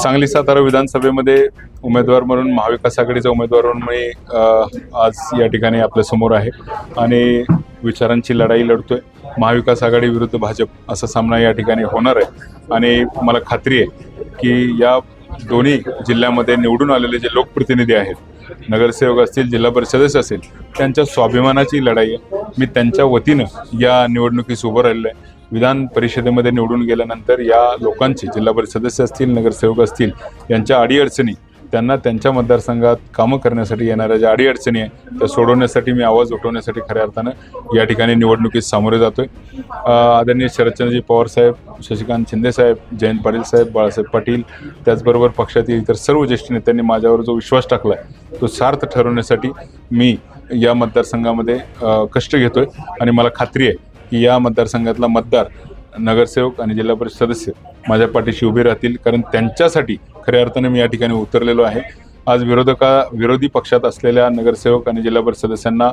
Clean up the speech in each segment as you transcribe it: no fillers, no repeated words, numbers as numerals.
सांगली सातारा विधानसभेमध्ये उमेदवार म्हणून महाविकास आघाडीचा उमेदवार म्हणून मी आज या ठिकाणी आपल्या समोर आहे आणि विचारांची लढाई लढतोय। महाविकास आघाडी विरुद्ध भाजप असा सामना या ठिकाणी होणार आहे आणि मला खात्री आहे की या दोन्ही जिल्ह्यामध्ये निवडून आलेले जे लोकप्रतिनिधी आहेत, नगरसेवक असतील, जिल्हा परिषद सदस्य असेल, त्यांच्या स्वाभिमानाची लढाई आहे। मी त्यांच्या वतीनं या निवडणुकीस उभं राहिलो आहे। विधान परिषदेमध्ये निवडून गेल्यानंतर या लोकांची, जिल्हा परिषद सदस्य असतील, नगरसेवक असतील, यांच्या अडीअडचणी, त्यांना त्यांच्या मतदारसंघात कामं करण्यासाठी येणाऱ्या ज्या अडीअडचणी आहेत त्या सोडवण्यासाठी मी आवाज उठवण्यासाठी खऱ्या अर्थानं या ठिकाणी निवडणुकीत सामोरे जातोय। आदरणीय शरदचंद्रजी पवार साहेब, शशिकांत शिंदे साहेब, जयंत पाटील साहेब, बाळासाहेब पाटील, त्याचबरोबर पक्षातील इतर सर्व ज्येष्ठ नेत्यांनी माझ्यावर जो विश्वास टाकला आहे तो सार्थ ठरवण्यासाठी मी या मतदारसंघामध्ये कष्ट घेतोय आणि मला खात्री आहे की या मतदारसंघातला मतदार, नगरसेवक आणि जिल्हा परिषद सदस्य माझ्या पाठीशी उभे राहतील, कारण त्यांच्यासाठी खऱ्या अर्थाने मी या ठिकाणी उतरलेलो आहे। आज विरोधी पक्षात असलेल्या नगरसेवक आणि जिल्हा परिषद सदस्यांना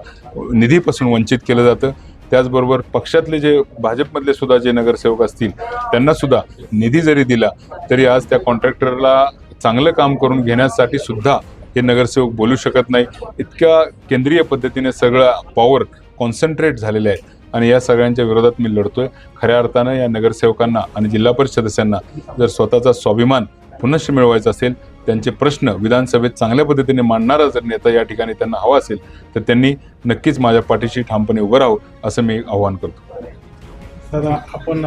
निधीपासून वंचित केलं जातं। त्याचबरोबर पक्षातले जे भाजपमधले सुद्धा जे नगरसेवक असतील त्यांना सुद्धा निधी जरी दिला तरी आज त्या कॉन्ट्रॅक्टरला चांगलं काम करून घेण्यासाठी सुद्धा हे नगरसेवक बोलू शकत नाही। इतक्या केंद्रीय पद्धतीने सगळं पॉवर कॉन्सन्ट्रेट झालेले आहे आणि या सगळ्यांच्या विरोधात मी लढतोय। खऱ्या अर्थानं या नगरसेवकांना आणि जिल्हा परिषद सदस्यांना जर स्वतःचा स्वाभिमान पुनश्च मिळवायचा असेल, त्यांचे प्रश्न विधानसभेत चांगल्या पद्धतीने मांडणारा जर नेता या ठिकाणी त्यांना हवा असेल तर त्यांनी नक्कीच माझ्या पाठीशी ठामपणे उभं राहावं असं मी आवाहन करतो। दादा, आपण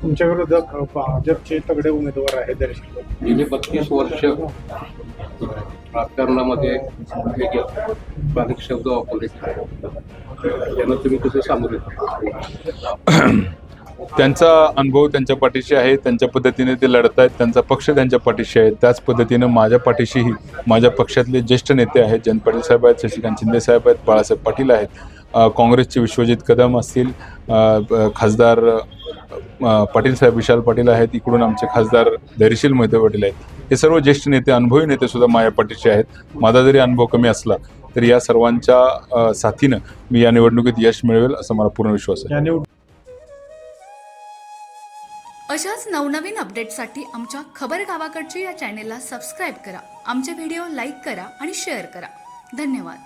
तुमच्या विरोधात भाजपचे तगडे उमेदवार आहेत दर्शक गेली 32 वर्ष राजकारणामध्ये बारीक शब्द वापरले, त्यांना तुम्ही कसं सामोरे त्यांचा अनुभव त्यांच्या पाठीशी आहे, त्यांच्या पद्धतीने ते लढत आहेत, त्यांचा पक्ष त्यांच्या पाठीशी आहे। त्याच पद्धतीनं माझ्या पाठीशीही माझ्या पक्षातले ज्येष्ठ नेते आहेत, जयंत पाटील साहेब आहेत, शशिकांत शिंदे साहेब आहेत, बाळासाहेब पाटील आहेत, काँग्रेसचे विश्वजित कदम असतील, खासदार पाटील साहेब, विशाल पाटील आहेत, इकडून आमचे खासदार धैर्यशील मोहिते पाटील आहेत। हे सर्व ज्येष्ठ नेते, अनुभवी नेते सुद्धा माझ्या पाठीशी आहेत। माझा जरी अनुभव कमी असला तरी या सर्वांच्या साथीनं मी या निवडणुकीत यश मिळवेल असा मला पूर्ण विश्वास आहे। अशाच नवनवीन अपडेटसाठी आमच्या खबर गावाकडची या चॅनेलला सबस्क्राईब करा, आमचे व्हिडिओ लाईक करा आणि शेअर करा। धन्यवाद।